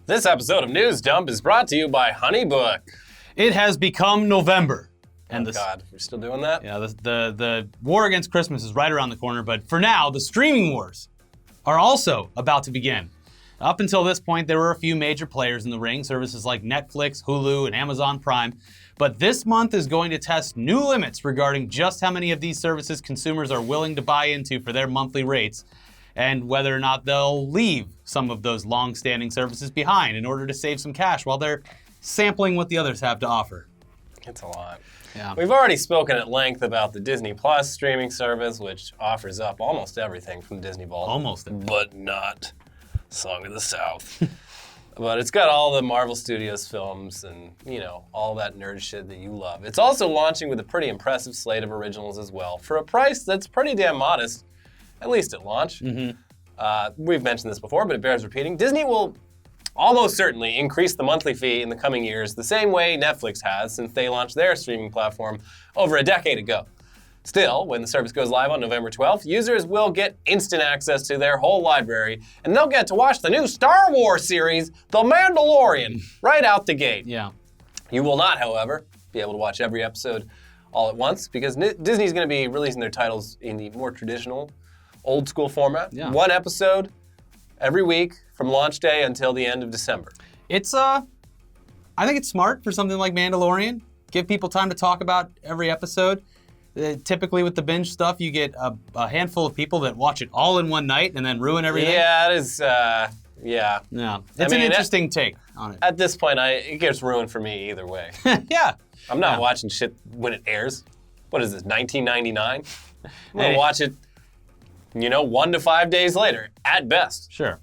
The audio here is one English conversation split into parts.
This episode of News Dump is brought to you by HoneyBook. It has become November. And God, we're still doing that? Yeah, the war against Christmas is right around the corner, but for now, the streaming wars are also about to begin. Up until this point, there were a few major players in the ring, services like Netflix, Hulu, and Amazon Prime. But this month is going to test new limits regarding just how many of these services consumers are willing to buy into for their monthly rates, and whether or not they'll leave some of those long-standing services behind in order to save some cash while they're sampling what the others have to offer. It's a lot. Yeah. We've already spoken at length about the Disney Plus streaming service, which offers up almost everything from Disney Vault. Almost everything. But not Song of the South. But it's got all the Marvel Studios films and, all that nerd shit that you love. It's also launching with a pretty impressive slate of originals as well, for a price that's pretty damn modest, at least at launch. Mm-hmm. We've mentioned this before, but it bears repeating. Disney will almost certainly increase the monthly fee in the coming years the same way Netflix has since they launched their streaming platform over a decade ago. Still, when the service goes live on November 12th, users will get instant access to their whole library, and they'll get to watch the new Star Wars series, The Mandalorian, right out the gate. Yeah. You will not, however, be able to watch every episode all at once because Disney's going to be releasing their titles in the more traditional, old-school format. Yeah. One episode every week from launch day until the end of December. It's, I think it's smart for something like Mandalorian. Give people time to talk about every episode. Typically with the binge stuff, you get a handful of people that watch it all in one night and then ruin everything. Yeah, it is, yeah. Yeah, it's an interesting take on it. At this point, it gets ruined for me either way. Yeah. I'm not watching shit when it airs. What is this, 1999? I'm going to watch it, 1 to 5 days later, at best. Sure.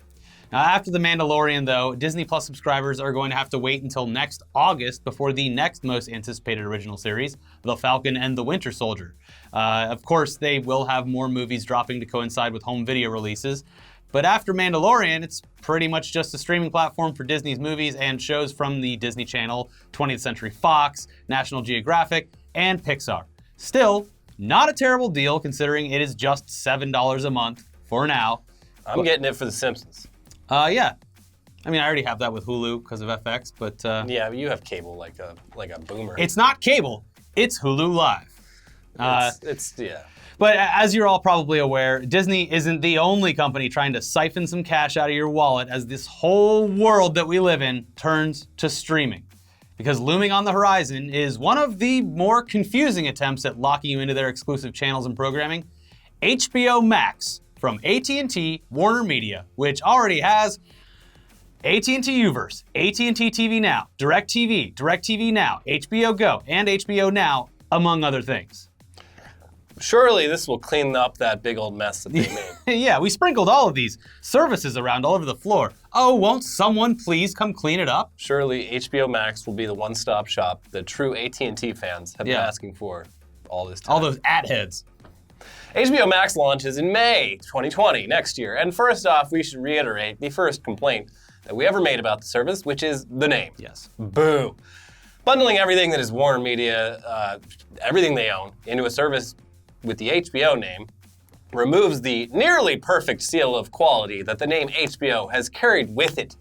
Now, after The Mandalorian, though, Disney Plus subscribers are going to have to wait until next August before the next most anticipated original series, The Falcon and the Winter Soldier. Of course, they will have more movies dropping to coincide with home video releases. But after Mandalorian, it's pretty much just a streaming platform for Disney's movies and shows from the Disney Channel, 20th Century Fox, National Geographic, and Pixar. Still, not a terrible deal considering it is just $7 a month for now. I'm getting it for The Simpsons. Yeah. I mean, I already have that with Hulu because of FX, but... yeah, but you have cable like a boomer. It's not cable. It's Hulu Live. Yeah. But as you're all probably aware, Disney isn't the only company trying to siphon some cash out of your wallet as this whole world that we live in turns to streaming. Because looming on the horizon is one of the more confusing attempts at locking you into their exclusive channels and programming, HBO MAX from AT&T Warner Media, which already has AT&T Uverse, AT&T TV Now, DirecTV Now, HBO Go, and HBO Now, among other things. Surely this will clean up that big old mess that they made. Yeah, we sprinkled all of these services around all over the floor. Oh, won't someone please come clean it up? Surely HBO Max will be the one-stop shop that true AT&T fans have been asking for all this time. All those ad-heads. HBO Max launches in May 2020, next year. And first off, we should reiterate the first complaint that we ever made about the service, which is the name. Yes. Boo. Bundling everything that is Warner Media, everything they own, into a service with the HBO name removes the nearly perfect seal of quality that the name HBO has carried with it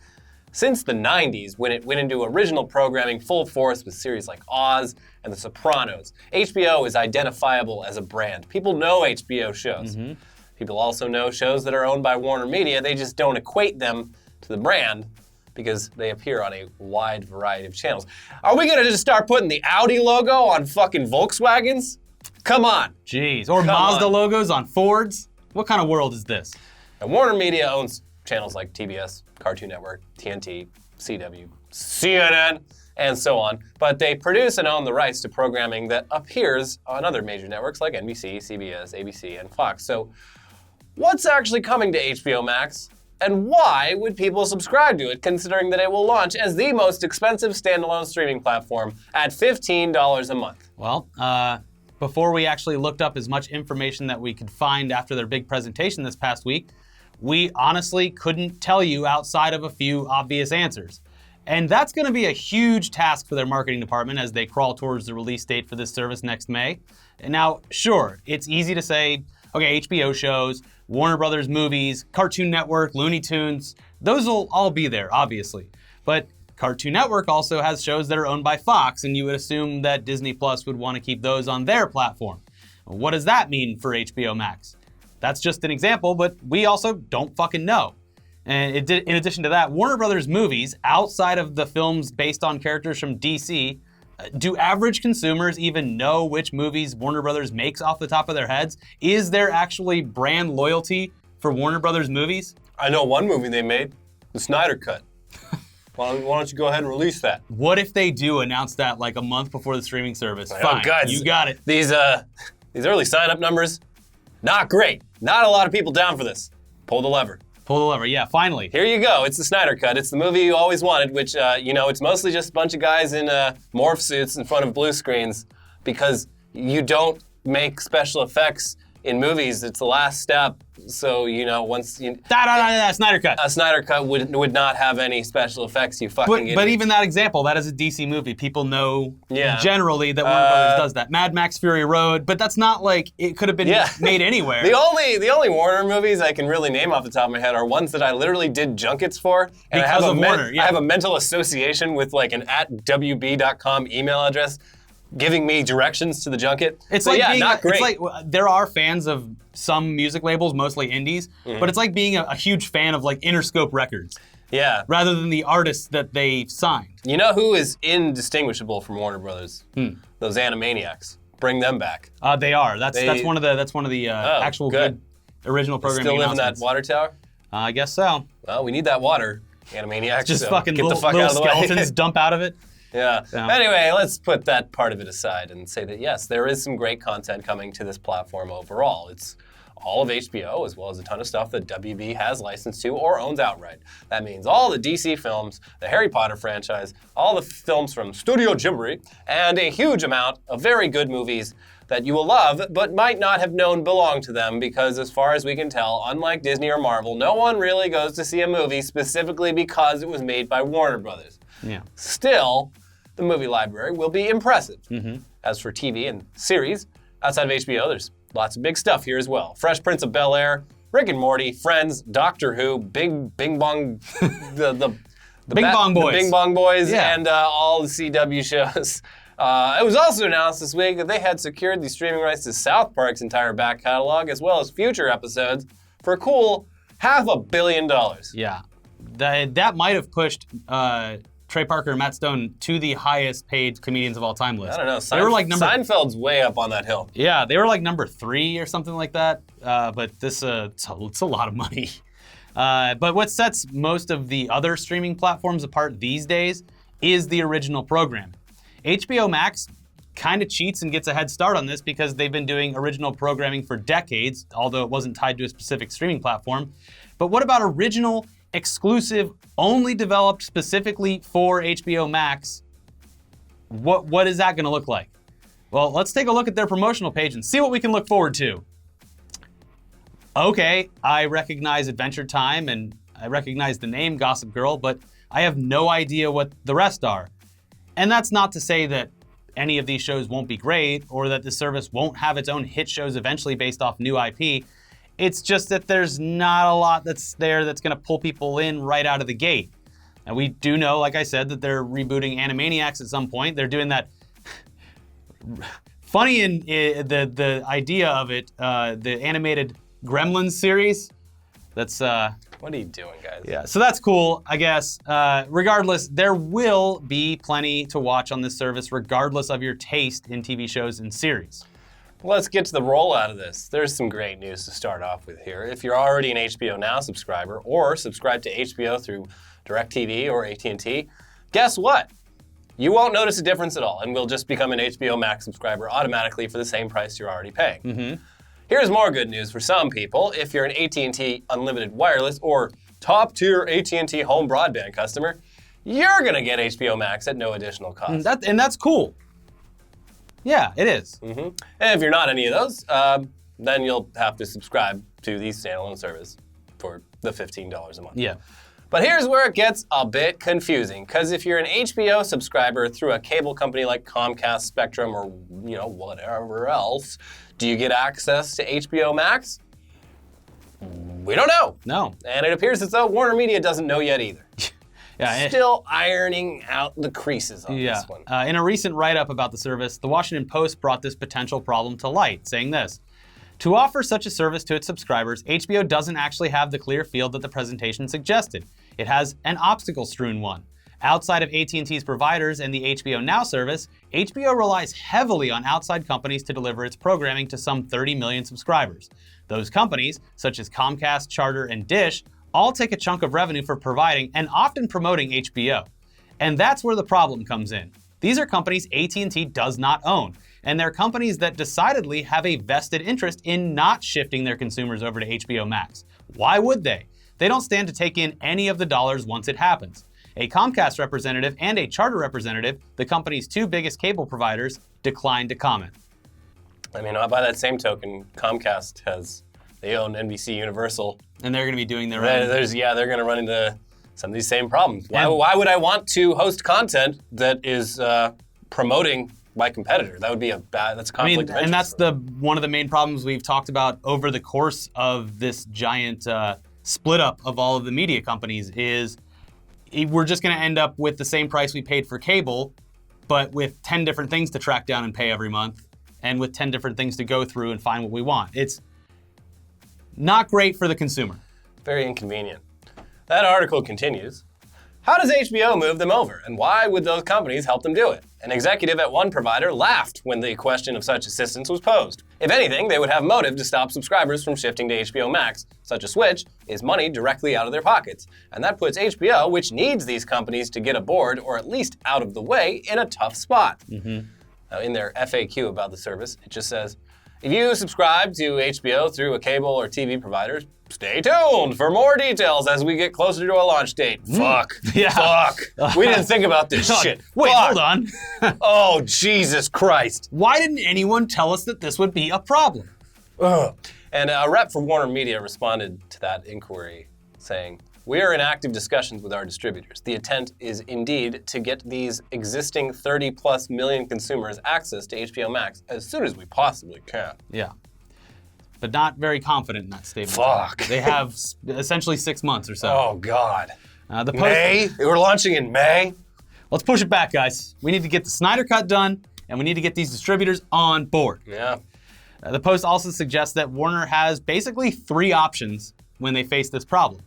since the 90s, when it went into original programming full force with series like Oz and The Sopranos. HBO is identifiable as a brand. People know HBO shows. Mm-hmm. People also know shows that are owned by Warner Media. They just don't equate them to the brand because they appear on a wide variety of channels. Are we going to just start putting the Audi logo on fucking Volkswagens? Come on. Jeez. Or Mazda logos on Fords? What kind of world is this? And Warner Media owns channels like TBS, Cartoon Network, TNT, CW, CNN, and so on. But they produce and own the rights to programming that appears on other major networks like NBC, CBS, ABC, and Fox. So what's actually coming to HBO Max? And why would people subscribe to it, considering that it will launch as the most expensive standalone streaming platform at $15 a month? Well, before we actually looked up as much information that we could find after their big presentation this past week, we honestly couldn't tell you outside of a few obvious answers. And that's going to be a huge task for their marketing department as they crawl towards the release date for this service next May. And now, sure, it's easy to say, okay, HBO shows, Warner Brothers movies, Cartoon Network, Looney Tunes, Those will all be there, obviously. But Cartoon Network also has shows that are owned by Fox, and you would assume that Disney Plus would want to keep those on their platform. What does that mean for HBO Max? That's just an example, but we also don't fucking know. And in addition to that, Warner Brothers movies, outside of the films based on characters from DC, do average consumers even know which movies Warner Brothers makes off the top of their heads? Is there actually brand loyalty for Warner Brothers movies? I know one movie they made, the Snyder Cut. Why don't you go ahead and release that? What if they do announce that like a month before the streaming service? Oh, Fine, God. you got it. These early sign-up numbers, not great. Not a lot of people down for this. Pull the lever. Pull the lever, yeah, finally. Here you go. It's the Snyder Cut. It's the movie you always wanted, which, it's mostly just a bunch of guys in morph suits in front of blue screens because you don't make special effects in movies. It's the last step. So, once you... Snyder Cut. A Snyder Cut would not have any special effects, you fucking idiot. But even that example, that is a DC movie. People know generally that Warner Brothers does that. Mad Max Fury Road, but that's not like it could have been made anywhere. The only Warner movies I can really name off the top of my head are ones that I literally did junkets for. And because of Warner, I have a mental association with like an @wb.com email address giving me directions to the junket. It's so, like being not great. It's like there are fans of some music labels, mostly indies, but it's like being a huge fan of like Interscope Records. Yeah. Rather than the artists that they signed. You know who is indistinguishable from Warner Brothers? Those Animaniacs. Bring them back. They are. That's one of the actual good original programming. Still live in that water tower? I guess so. Well, we need that water, Animaniacs. Just so fucking get little the fuck out of the way. skeletons dump out of it. Yeah. Anyway, let's put that part of it aside and say that, yes, there is some great content coming to this platform overall. It's all of HBO, as well as a ton of stuff that WB has licensed to or owns outright. That means all the DC films, the Harry Potter franchise, all the films from Studio Ghibli, and a huge amount of very good movies that you will love, but might not have known belonged to them because, as far as we can tell, unlike Disney or Marvel, no one really goes to see a movie specifically because it was made by Warner Brothers. Yeah. Still, the movie library will be impressive. As for TV and series, outside of HBO, there's lots of big stuff here as well. Fresh Prince of Bel-Air, Rick and Morty, Friends, Doctor Who, Bing Bong, the Bing Bong Boys. The Bing Bong Boys, and all the CW shows. It was also announced this week that they had secured the streaming rights to South Park's entire back catalog, as well as future episodes, for a cool $500 million. Yeah. That might have pushed Trey Parker and Matt Stone to the highest paid comedians of all time list. I don't know. They were like Seinfeld's way up on that hill. Yeah, they were like number 3 or something like that. But this it's a lot of money. But what sets most of the other streaming platforms apart these days is the original program. HBO Max kind of cheats and gets a head start on this because they've been doing original programming for decades, although it wasn't tied to a specific streaming platform. But what about original, exclusive, only developed specifically for HBO Max? What is that going to look like? Well, let's take a look at their promotional page and see what we can look forward to. Okay, I recognize Adventure Time and I recognize the name Gossip Girl, but I have no idea what the rest are. And that's not to say that any of these shows won't be great or that the service won't have its own hit shows eventually based off new IP. It's just that there's not a lot that's there that's going to pull people in right out of the gate. And we do know, like I said, that they're rebooting Animaniacs at some point. They're doing that. Funny in the idea of it, the animated Gremlins series. That's what are you doing, guys? Yeah, so that's cool, I guess. Regardless, there will be plenty to watch on this service, regardless of your taste in TV shows and series. Let's get to the rollout of this. There's some great news to start off with here. If you're already an HBO Now subscriber or subscribe to HBO through DirecTV or AT&T, guess what? You won't notice a difference at all and will just become an HBO Max subscriber automatically for the same price you're already paying. Here's more good news for some people. If you're an AT&T Unlimited Wireless or top-tier AT&T home broadband customer, you're going to get HBO Max at no additional cost. And that's cool. Yeah, it is. And if you're not any of those, then you'll have to subscribe to the standalone service for the $15 a month. Yeah. But here's where it gets a bit confusing, because if you're an HBO subscriber through a cable company like Comcast, Spectrum, or whatever else, do you get access to HBO Max? We don't know. No. And it appears as though Warner Media doesn't know yet either. Yeah, Still ironing out the creases on this one. In a recent write-up about the service, the Washington Post brought this potential problem to light, saying this: to offer such a service to its subscribers, HBO doesn't actually have the clear field that the presentation suggested. It has an obstacle-strewn one. Outside of AT&T's providers and the HBO Now service, HBO relies heavily on outside companies to deliver its programming to some 30 million subscribers. Those companies, such as Comcast, Charter, and Dish, all take a chunk of revenue for providing and often promoting HBO. And that's where the problem comes in. These are companies AT&T does not own, and they're companies that decidedly have a vested interest in not shifting their consumers over to HBO Max. Why would they? They don't stand to take in any of the dollars once it happens. A Comcast representative and a Charter representative, the company's two biggest cable providers, declined to comment. I mean, by that same token, Comcast they own NBC Universal. And they're going to be doing their own. They're going to run into some of these same problems. Why would I want to host content that is promoting my competitor? That would be that's a conflict of interest. And that's one of the main problems we've talked about over the course of this giant split up of all of the media companies is we're just going to end up with the same price we paid for cable, but with 10 different things to track down and pay every month, and with 10 different things to go through and find what we want. It's not great for the consumer. Very inconvenient. That article continues. How does HBO move them over, and why would those companies help them do it? An executive at one provider laughed when the question of such assistance was posed. If anything, they would have motive to stop subscribers from shifting to HBO Max. Such a switch is money directly out of their pockets, and that puts HBO, which needs these companies to get aboard or at least out of the way, in a tough spot. Now, in their FAQ about the service, it just says, if you subscribe to HBO through a cable or TV provider, stay tuned for more details as we get closer to a launch date. Fuck. We didn't think about this shit. Wait, hold on. Oh, Jesus Christ. Why didn't anyone tell us that this would be a problem? Ugh. And a rep from Warner Media responded to that inquiry saying, we are in active discussions with our distributors. The intent is indeed to get these existing 30+ million consumers access to HBO Max as soon as we possibly can. Yeah. But not very confident in that statement. Fuck. They have essentially 6 months or so. Oh, God. May? We're launching in May? Let's push it back, guys. We need to get the Snyder Cut done, and we need to get these distributors on board. Yeah. The Post also suggests that Warner has basically 3 options when they face this problem.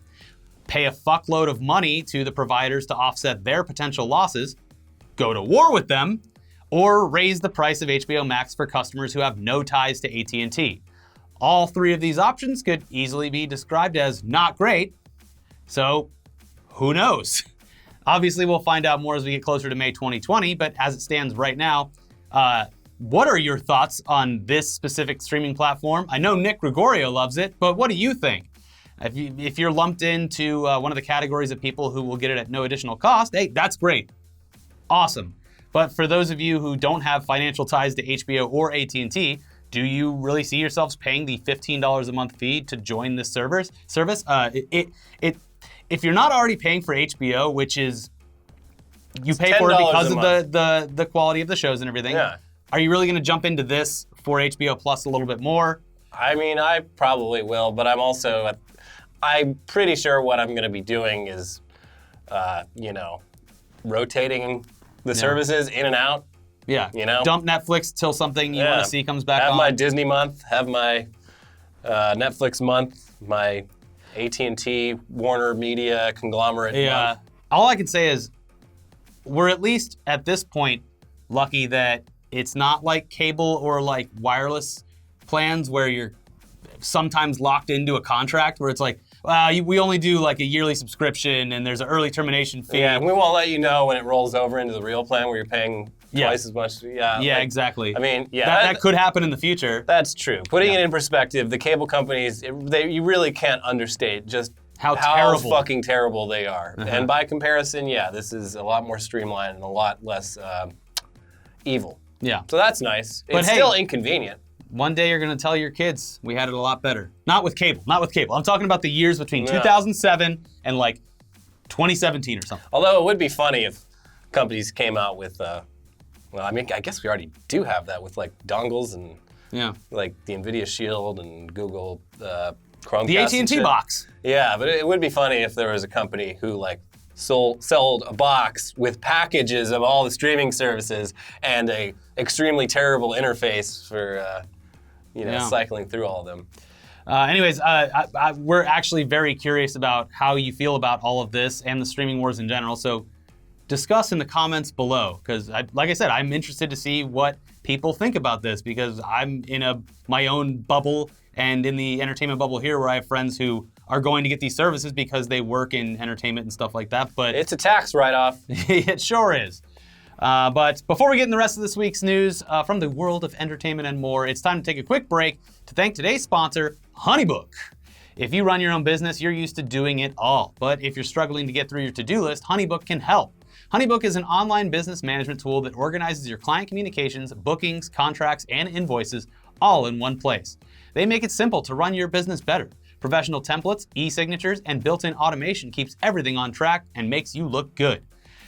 Pay a fuckload of money to the providers to offset their potential losses, go to war with them, or raise the price of HBO Max for customers who have no ties to AT&T. All 3 of these options could easily be described as not great, so who knows? Obviously, we'll find out more as we get closer to May 2020, but as it stands right now, what are your thoughts on this specific streaming platform? I know Nick Gregorio loves it, but what do you think? If you're lumped into one of the categories of people who will get it at no additional cost, hey, that's great. Awesome. But for those of you who don't have financial ties to HBO or AT&T, do you really see yourselves paying the $15 a month fee to join this service? If you're not already paying for HBO, which is you pay for it because of the quality of the shows and everything, are you really going to jump into this for HBO Plus a little bit more? I mean, I probably will, but I'm pretty sure what I'm going to be doing is, rotating the services in and out. Yeah. Dump Netflix till something you want to see comes back on. Have my Disney month, have my Netflix month, my AT&T, Warner Media conglomerate month. All I can say is we're at least at this point lucky that it's not like cable or like wireless plans where you're sometimes locked into a contract where it's like, we only do like a yearly subscription and there's an early termination fee. Yeah, and we won't let you know when it rolls over into the real plan where you're paying twice as much. Yeah, exactly. I mean, that could happen in the future. That's true. Putting it in perspective, the cable companies, you really can't understate just how fucking terrible they are. And by comparison, this is a lot more streamlined and a lot less evil. Yeah. So that's nice. It's still inconvenient. One day you're going to tell your kids we had it a lot better. Not with cable. I'm talking about the years between 2007 and like 2017 or something. Although it would be funny if companies came out with, I guess we already do have that with like dongles and like the NVIDIA Shield and Google Chromecast The and AT&T shit. box. Yeah, but it would be funny if there was a company who like sold a box with packages of all the streaming services and a extremely terrible interface for cycling through all of them. Anyways, we're actually very curious about how you feel about all of this and the streaming wars in general. So discuss in the comments below, because like I said, I'm interested to see what people think about this, because I'm in my own bubble and in the entertainment bubble here where I have friends who are going to get these services because they work in entertainment and stuff like that. But it's a tax write-off. It sure is. But before we get in the rest of this week's news from the world of entertainment and more, it's time to take a quick break to thank today's sponsor, HoneyBook. If you run your own business, you're used to doing it all. But if you're struggling to get through your to-do list, HoneyBook can help. HoneyBook is an online business management tool that organizes your client communications, bookings, contracts, and invoices all in one place. They make it simple to run your business better. Professional templates, e-signatures, and built-in automation keeps everything on track and makes you look good.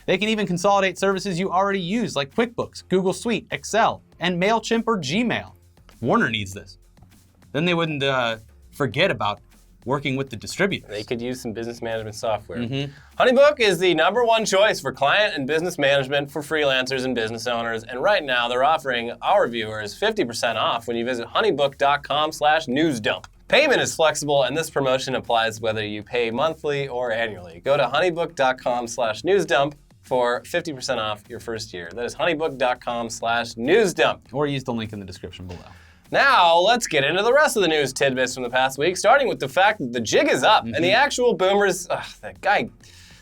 They can even consolidate services you already use like QuickBooks, Google Suite, Excel, and MailChimp or Gmail. Warner needs this. Then they wouldn't forget about working with the distributors. They could use some business management software. HoneyBook is the #1 choice for client and business management for freelancers and business owners. And right now, they're offering our viewers 50% off when you visit honeybook.com/newsdump. Payment is flexible, and this promotion applies whether you pay monthly or annually. Go to honeybook.com/newsdump for 50% off your first year. That is honeybook.com/newsdump. Or use the link in the description below. Now, let's get into the rest of the news tidbits from the past week, starting with the fact that the jig is up, and the actual boomers,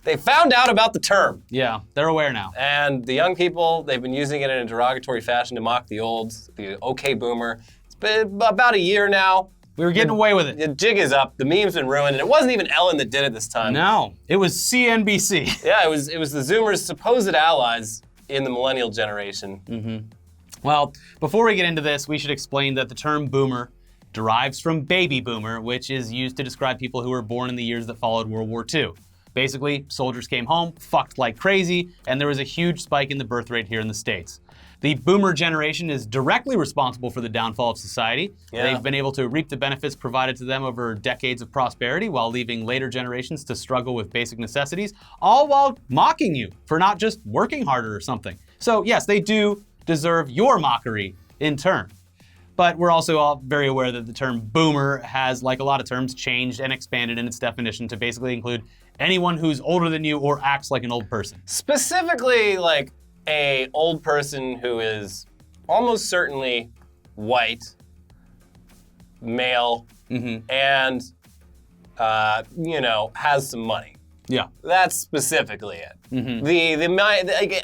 they found out about the term. Yeah, they're aware now. And the young people, they've been using it in a derogatory fashion to mock the olds, the okay boomer. It's been about a year now. We were getting away with it. The jig is up, the meme's been ruined, and it wasn't even Ellen that did it this time. No, it was CNBC. Yeah, it was the Zoomers' supposed allies in the millennial generation. Well, before we get into this, we should explain that the term boomer derives from baby boomer, which is used to describe people who were born in the years that followed World War II. Basically, soldiers came home, fucked like crazy, and there was a huge spike in the birth rate here in the States. The boomer generation is directly responsible for the downfall of society. Yeah. They've been able to reap the benefits provided to them over decades of prosperity while leaving later generations to struggle with basic necessities, all while mocking you for not just working harder or something. So yes, they do deserve your mockery in turn. But we're also all very aware that the term boomer has, like a lot of terms, changed and expanded in its definition to basically include anyone who's older than you or acts like an old person. Specifically, like a old person who is almost certainly white, male, and has some money. Yeah. That's specifically it.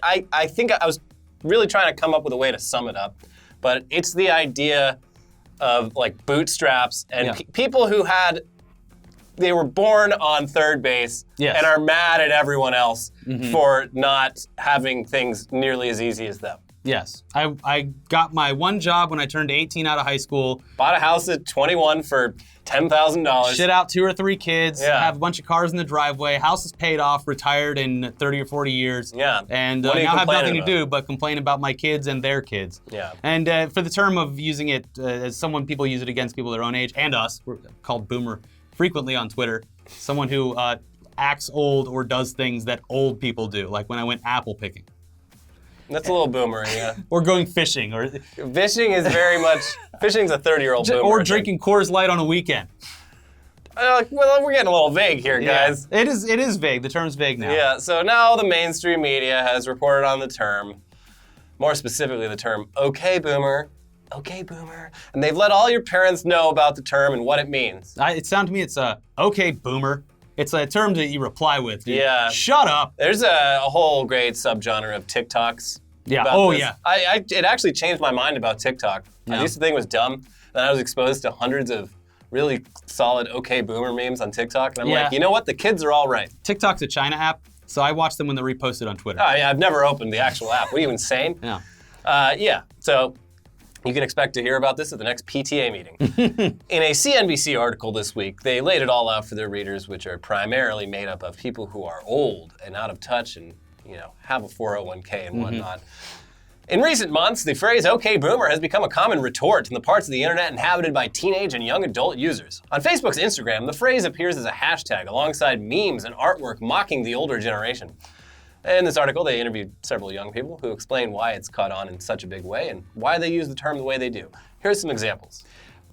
I think I was really trying to come up with a way to sum it up, but it's the idea of like bootstraps and people who they were born on third base and are mad at everyone else for not having things nearly as easy as them. Yes. I got my one job when I turned 18 out of high school. Bought a house at 21 for $10,000. Shit out 2 or 3 kids, have a bunch of cars in the driveway, house is paid off, retired in 30 or 40 years. Yeah. And now have nothing to do but complain about my kids and their kids. Yeah. And for the term of using it as people use it against people their own age, and us, we're called boomer frequently on Twitter, someone who acts old or does things that old people do, like when I went apple picking. That's a little boomer, yeah. Or going fishing. Or fishing is very much, fishing's a 30-year-old boomer. Or drinking Coors Light on a weekend. Well, we're getting a little vague here, guys. It is vague. The term's vague now. Yeah, so now the mainstream media has reported on the term, more specifically the term, okay boomer, and they've let all your parents know about the term and what it means. It sounds to me it's okay boomer. It's a term that you reply with. Dude. Yeah. Shut up. There's a whole great subgenre of TikToks. Yeah. About this. It actually changed my mind about TikTok. Yeah. I used to think it was dumb. Then I was exposed to hundreds of really solid okay boomer memes on TikTok. And I'm like, you know what? The kids are all right. TikTok's a China app, so I watch them when they're reposted on Twitter. Oh, yeah. I've never opened the actual app. What are you, insane? Yeah. So you can expect to hear about this at the next PTA meeting. In a CNBC article this week, they laid it all out for their readers, which are primarily made up of people who are old and out of touch and, have a 401k and whatnot. In recent months, the phrase "OK Boomer" has become a common retort in the parts of the internet inhabited by teenage and young adult users. On Facebook's Instagram, the phrase appears as a hashtag alongside memes and artwork mocking the older generation. In this article, they interviewed several young people who explain why it's caught on in such a big way and why they use the term the way they do. Here's some examples.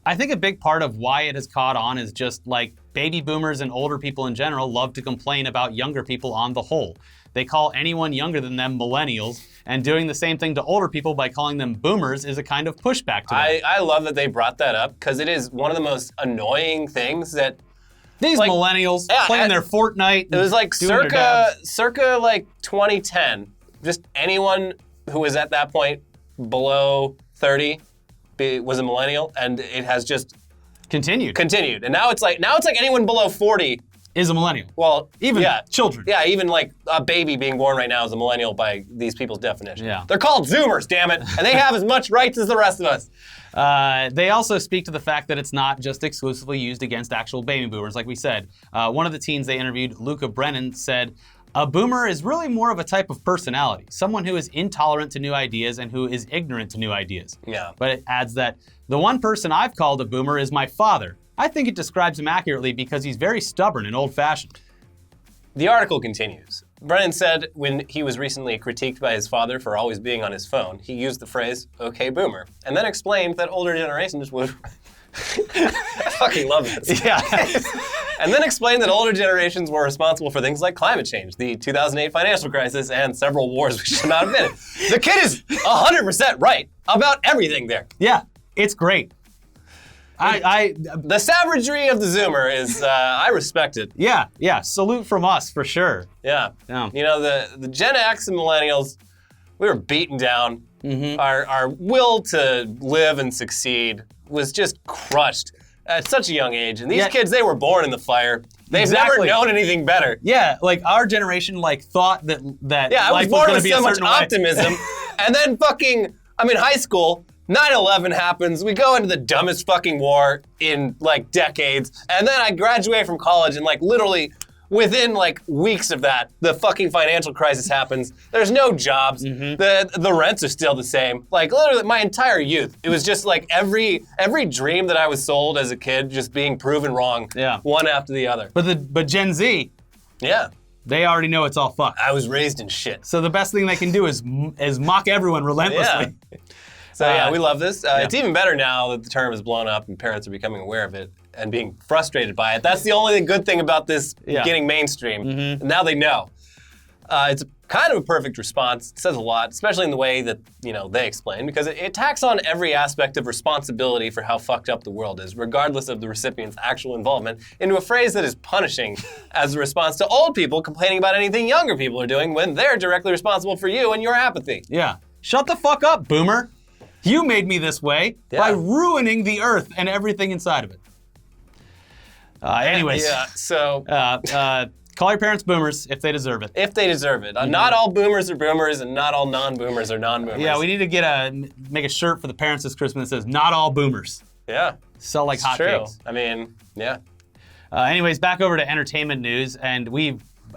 I think a big part of why it has caught on is just like baby boomers and older people in general love to complain about younger people on the whole. They call anyone younger than them millennials, and doing the same thing to older people by calling them boomers is a kind of pushback to them. I love that they brought that up because it is one of the most annoying things that these millennials playing their Fortnite. It was like circa like 2010. Just anyone who was at that point below 30 was a millennial, and it has just continued. And now it's like anyone below 40 is a millennial. Well, even children. Yeah, even like a baby being born right now is a millennial by these people's definition. Yeah. They're called Zoomers, damn it, and they have as much rights as the rest of us. They also speak to the fact that it's not just exclusively used against actual baby boomers, like we said. One of the teens they interviewed, Luca Brennan, said, "A boomer is really more of a type of personality, someone who is intolerant to new ideas and who is ignorant to new ideas." Yeah. But it adds that, "The one person I've called a boomer is my father. I think it describes him accurately because he's very stubborn and old-fashioned." The article continues. Brennan said when he was recently critiqued by his father for always being on his phone, he used the phrase, "OK Boomer," and then explained that older generations would... I fucking love this. Yeah. And then explained that older generations were responsible for things like climate change, the 2008 financial crisis, and several wars we should not have been in. The kid is 100% right about everything there. Yeah, it's great. The savagery of the Zoomer is, I respect it. Yeah, salute from us for sure. Yeah. You know, the Gen X and millennials, we were beaten down. Mm-hmm. Our will to live and succeed was just crushed at such a young age. And these kids, they were born in the fire. They've never known anything better. Yeah, like our generation thought that life was going to be a certain way. I was born with so much optimism. And then high school, 9/11 happens, we go into the dumbest fucking war in like decades, and then I graduate from college and like literally within like weeks of that, the fucking financial crisis happens. There's no jobs. Mm-hmm. The rents are still the same. Like literally my entire youth, it was just like every dream that I was sold as a kid just being proven wrong, one after the other. But Gen Z, they already know it's all fucked. I was raised in shit. So the best thing they can do is mock everyone relentlessly. Yeah. So we love this. It's even better now that the term is blown up and parents are becoming aware of it and being frustrated by it. That's the only good thing about this getting mainstream. Mm-hmm. Now they know. It's kind of a perfect response. It says a lot, especially in the way that they explain, because it tacks on every aspect of responsibility for how fucked up the world is, regardless of the recipient's actual involvement, into a phrase that is punishing as a response to old people complaining about anything younger people are doing when they're directly responsible for you and your apathy. Yeah. Shut the fuck up, boomer. You made me this way by ruining the earth and everything inside of it. Anyways. Yeah, so... call your parents boomers if they deserve it. If they deserve it. Not all boomers are boomers and not all non-boomers are non-boomers. Yeah, we need to make a shirt for the parents this Christmas that says, "Not all boomers." Yeah. Sell like hotcakes. I mean, yeah. Anyways, back over to entertainment news, and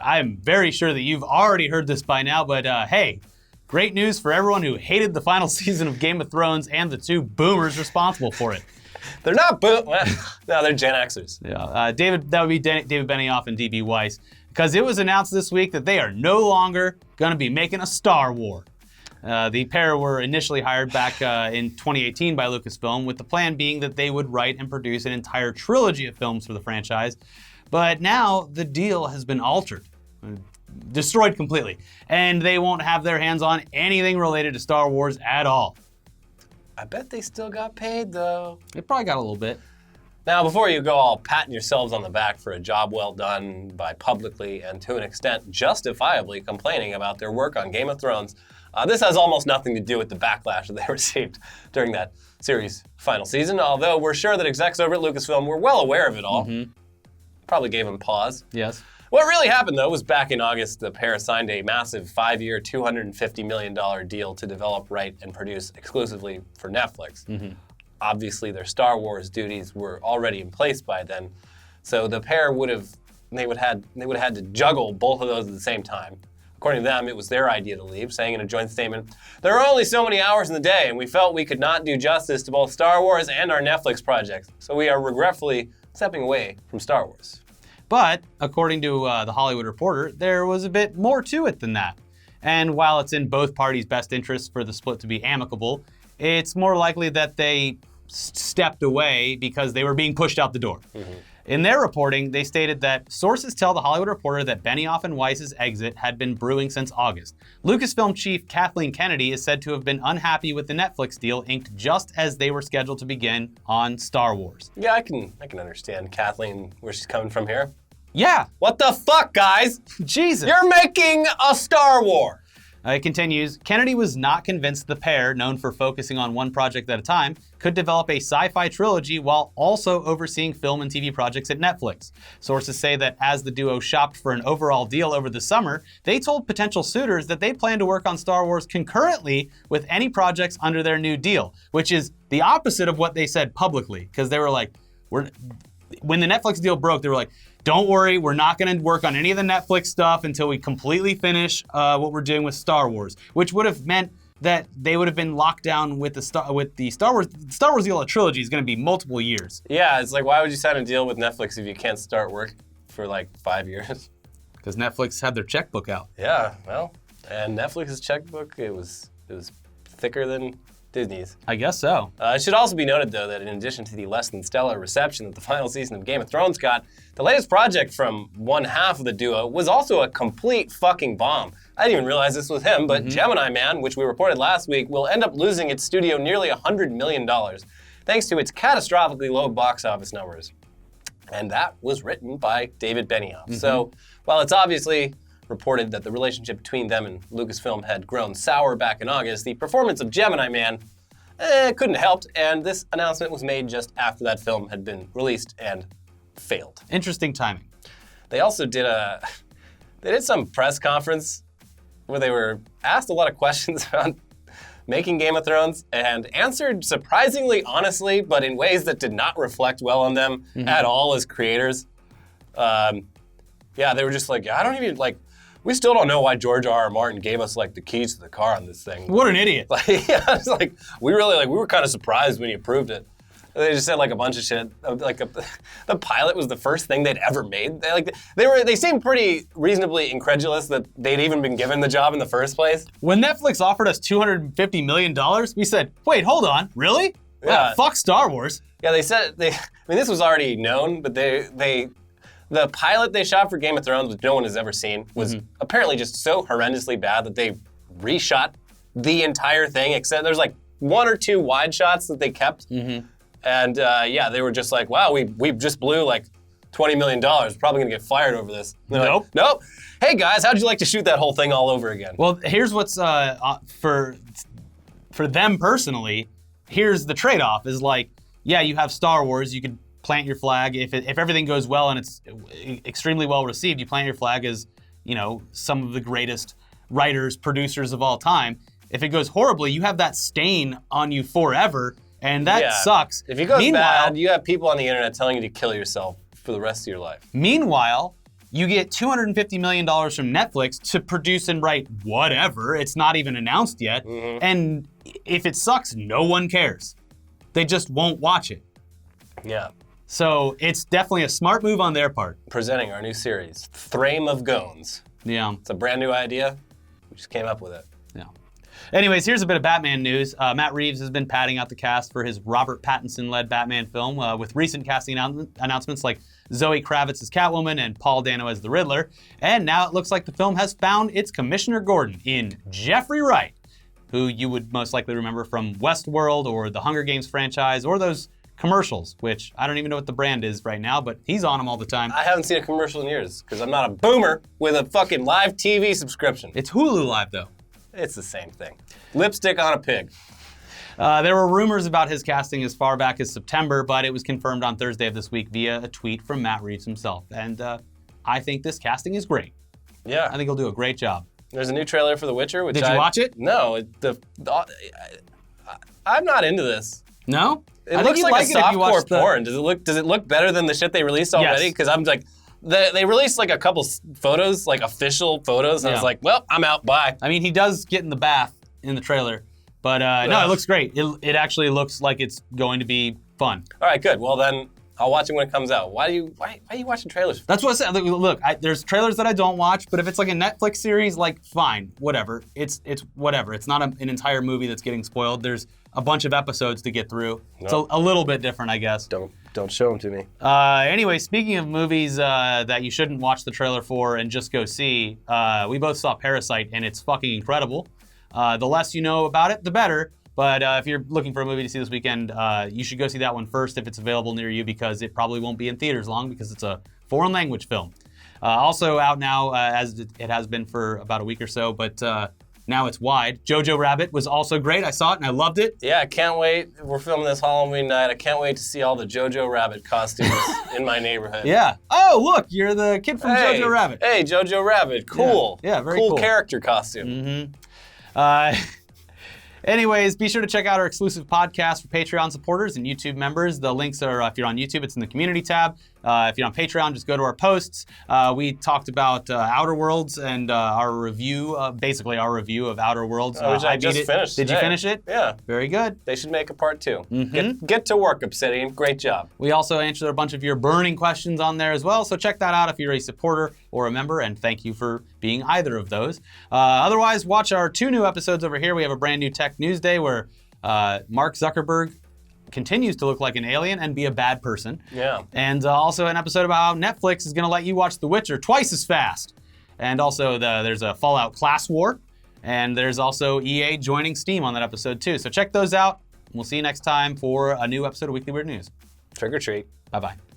I'm very sure that you've already heard this by now, but hey, great news for everyone who hated the final season of Game of Thrones and the two boomers responsible for it. They're not no, they're Gen Xers. Yeah, that would be David Benioff and DB Weiss, because it was announced this week that they are no longer going to be making a Star War. The pair were initially hired back in 2018 by Lucasfilm, with the plan being that they would write and produce an entire trilogy of films for the franchise. But now the deal has been altered. Destroyed completely. And they won't have their hands on anything related to Star Wars at all. I bet they still got paid, though. They probably got a little bit. Now, before you go all patting yourselves on the back for a job well done by publicly and to an extent justifiably complaining about their work on Game of Thrones, this has almost nothing to do with the backlash that they received during that series' final season, although we're sure that execs over at Lucasfilm were well aware of it all. Mm-hmm. Probably gave them pause. Yes. What really happened, though, was back in August, the pair signed a massive 5-year, $250 million deal to develop, write, and produce exclusively for Netflix. Mm-hmm. Obviously, their Star Wars duties were already in place by then, so the pair would have had to juggle both of those at the same time. According to them, it was their idea to leave, saying in a joint statement, "There are only so many hours in the day, and we felt we could not do justice to both Star Wars and our Netflix projects, so we are regretfully stepping away from Star Wars." But, according to The Hollywood Reporter, there was a bit more to it than that. And while it's in both parties' best interests for the split to be amicable, it's more likely that they stepped away because they were being pushed out the door. In their reporting, they stated that sources tell The Hollywood Reporter that Benioff and Weiss's exit had been brewing since August. Lucasfilm chief Kathleen Kennedy is said to have been unhappy with the Netflix deal inked just as they were scheduled to begin on Star Wars. Yeah, I can understand Kathleen, where she's coming from here. Yeah. What the fuck, guys? Jesus. You're making a Star Wars. It continues, Kennedy was not convinced the pair, known for focusing on one project at a time, could develop a sci-fi trilogy while also overseeing film and TV projects at Netflix. Sources say that as the duo shopped for an overall deal over the summer, they told potential suitors that they plan to work on Star Wars concurrently with any projects under their new deal, which is the opposite of what they said publicly, because they were like, when the Netflix deal broke, they were like, don't worry, we're not going to work on any of the Netflix stuff until we completely finish what we're doing with Star Wars, which would have meant that they would have been locked down with the Star Wars deal. A trilogy is going to be multiple years. Yeah, it's like, why would you sign a deal with Netflix if you can't start work for like 5 years? Because Netflix had their checkbook out. Yeah, well, and Netflix's checkbook, it was thicker than Disney's. I guess so. It should also be noted, though, that in addition to the less than stellar reception that the final season of Game of Thrones got, the latest project from one half of the duo was also a complete fucking bomb. I didn't even realize this was him, but Gemini Man, which we reported last week, will end up losing its studio nearly $100 million, thanks to its catastrophically low box office numbers. And that was written by David Benioff. So, while it's obviously reported that the relationship between them and Lucasfilm had grown sour back in August, the performance of Gemini Man couldn't have helped, and this announcement was made just after that film had been released and failed. Interesting timing. They also did some press conference where they were asked a lot of questions about making Game of Thrones and answered surprisingly honestly, but in ways that did not reflect well on them at all as creators. They were just like, I don't even, like, we still don't know why George R.R. Martin gave us, like, the keys to the car on this thing. What an idiot. It's like, we were kind of surprised when you approved it. They just said, like, a bunch of shit. The pilot was the first thing they'd ever made. They seemed pretty reasonably incredulous that they'd even been given the job in the first place. When Netflix offered us $250 million, we said, wait, hold on, really? Yeah. Fuck Star Wars. Yeah, this was already known, but the pilot they shot for Game of Thrones, which no one has ever seen, was apparently just so horrendously bad that they reshot the entire thing, except there's like one or two wide shots that they kept. And they were just like, wow, we just blew like $20 million. Probably gonna get fired over this. Nope. Like, nope. Hey guys, how'd you like to shoot that whole thing all over again? Well, here's what's for them personally. Here's the trade-off: is like, yeah, you have Star Wars, you could plant your flag. If everything goes well and it's extremely well received, you plant your flag as, you know, some of the greatest writers, producers of all time. If it goes horribly, you have that stain on you forever, and that sucks. If it goes bad, you have people on the internet telling you to kill yourself for the rest of your life. Meanwhile, you get $250 million from Netflix to produce and write whatever. It's not even announced yet. And if it sucks, no one cares. They just won't watch it. Yeah. So it's definitely a smart move on their part. Presenting our new series, Thrame of Gones. Yeah. It's a brand new idea. We just came up with it. Yeah. Anyways, here's a bit of Batman news. Matt Reeves has been padding out the cast for his Robert Pattinson-led Batman film with recent casting announcements like Zoe Kravitz as Catwoman and Paul Dano as the Riddler. And now it looks like the film has found its Commissioner Gordon in Jeffrey Wright, who you would most likely remember from Westworld or the Hunger Games franchise or those commercials, which I don't even know what the brand is right now, but he's on them all the time. I haven't seen a commercial in years because I'm not a boomer with a fucking live TV subscription. It's Hulu Live, though. It's the same thing. Lipstick on a pig. There were rumors about his casting as far back as September, but it was confirmed on Thursday of this week via a tweet from Matt Reeves himself. And I think this casting is great. Yeah. I think he'll do a great job. There's a new trailer for The Witcher, which Did you watch it? No. I'm not into this. No? It looks like a softcore porn. Does it look better than the shit they released already? Because I'm like, They released like a couple photos, like official photos, and I was like, well, I'm out, bye. I mean, he does get in the bath in the trailer, but no, it looks great. It actually looks like it's going to be fun. All right, good. Well, then I'll watch it when it comes out. Why are you watching trailers? That's what I said. Look, there's trailers that I don't watch, but if it's like a Netflix series, like, fine, whatever. It's whatever. It's not an entire movie that's getting spoiled. There's a bunch of episodes to get through. Nope. It's a little bit different, I guess. Don't show them to me. Anyway, speaking of movies that you shouldn't watch the trailer for and just go see, we both saw Parasite, and it's fucking incredible. The less you know about it, the better. But if you're looking for a movie to see this weekend, you should go see that one first if it's available near you, because it probably won't be in theaters long because it's a foreign language film. Also out now, as it has been for about a week or so, but now it's wide. Jojo Rabbit was also great. I saw it and I loved it. Yeah, I can't wait. We're filming this Halloween night. I can't wait to see all the Jojo Rabbit costumes in my neighborhood. Yeah. Oh, look, you're the kid from Jojo Rabbit. Hey, Jojo Rabbit. Cool. Yeah, very cool. Cool character costume. Mm-hmm. Anyways, be sure to check out our exclusive podcast for Patreon supporters and YouTube members. The links are, if you're on YouTube, it's in the community tab. If you're on Patreon, just go to our posts. We talked about Outer Worlds and our review, basically our review of Outer Worlds. Which I just finished Did today. you finish it? Yeah. Very good. They should make a part 2. Mm-hmm. Get to work, Obsidian. Great job. We also answered a bunch of your burning questions on there as well, so check that out if you're a supporter or a member, and thank you for being either of those. Otherwise, watch our 2 new episodes over here. We have a brand new Tech News Day where Mark Zuckerberg continues to look like an alien and be a bad person. Yeah. And also an episode about how Netflix is going to let you watch The Witcher twice as fast. And also there's a Fallout class war. And there's also EA joining Steam on that episode too. So check those out. We'll see you next time for a new episode of Weekly Weird News. Trick or treat. Bye-bye.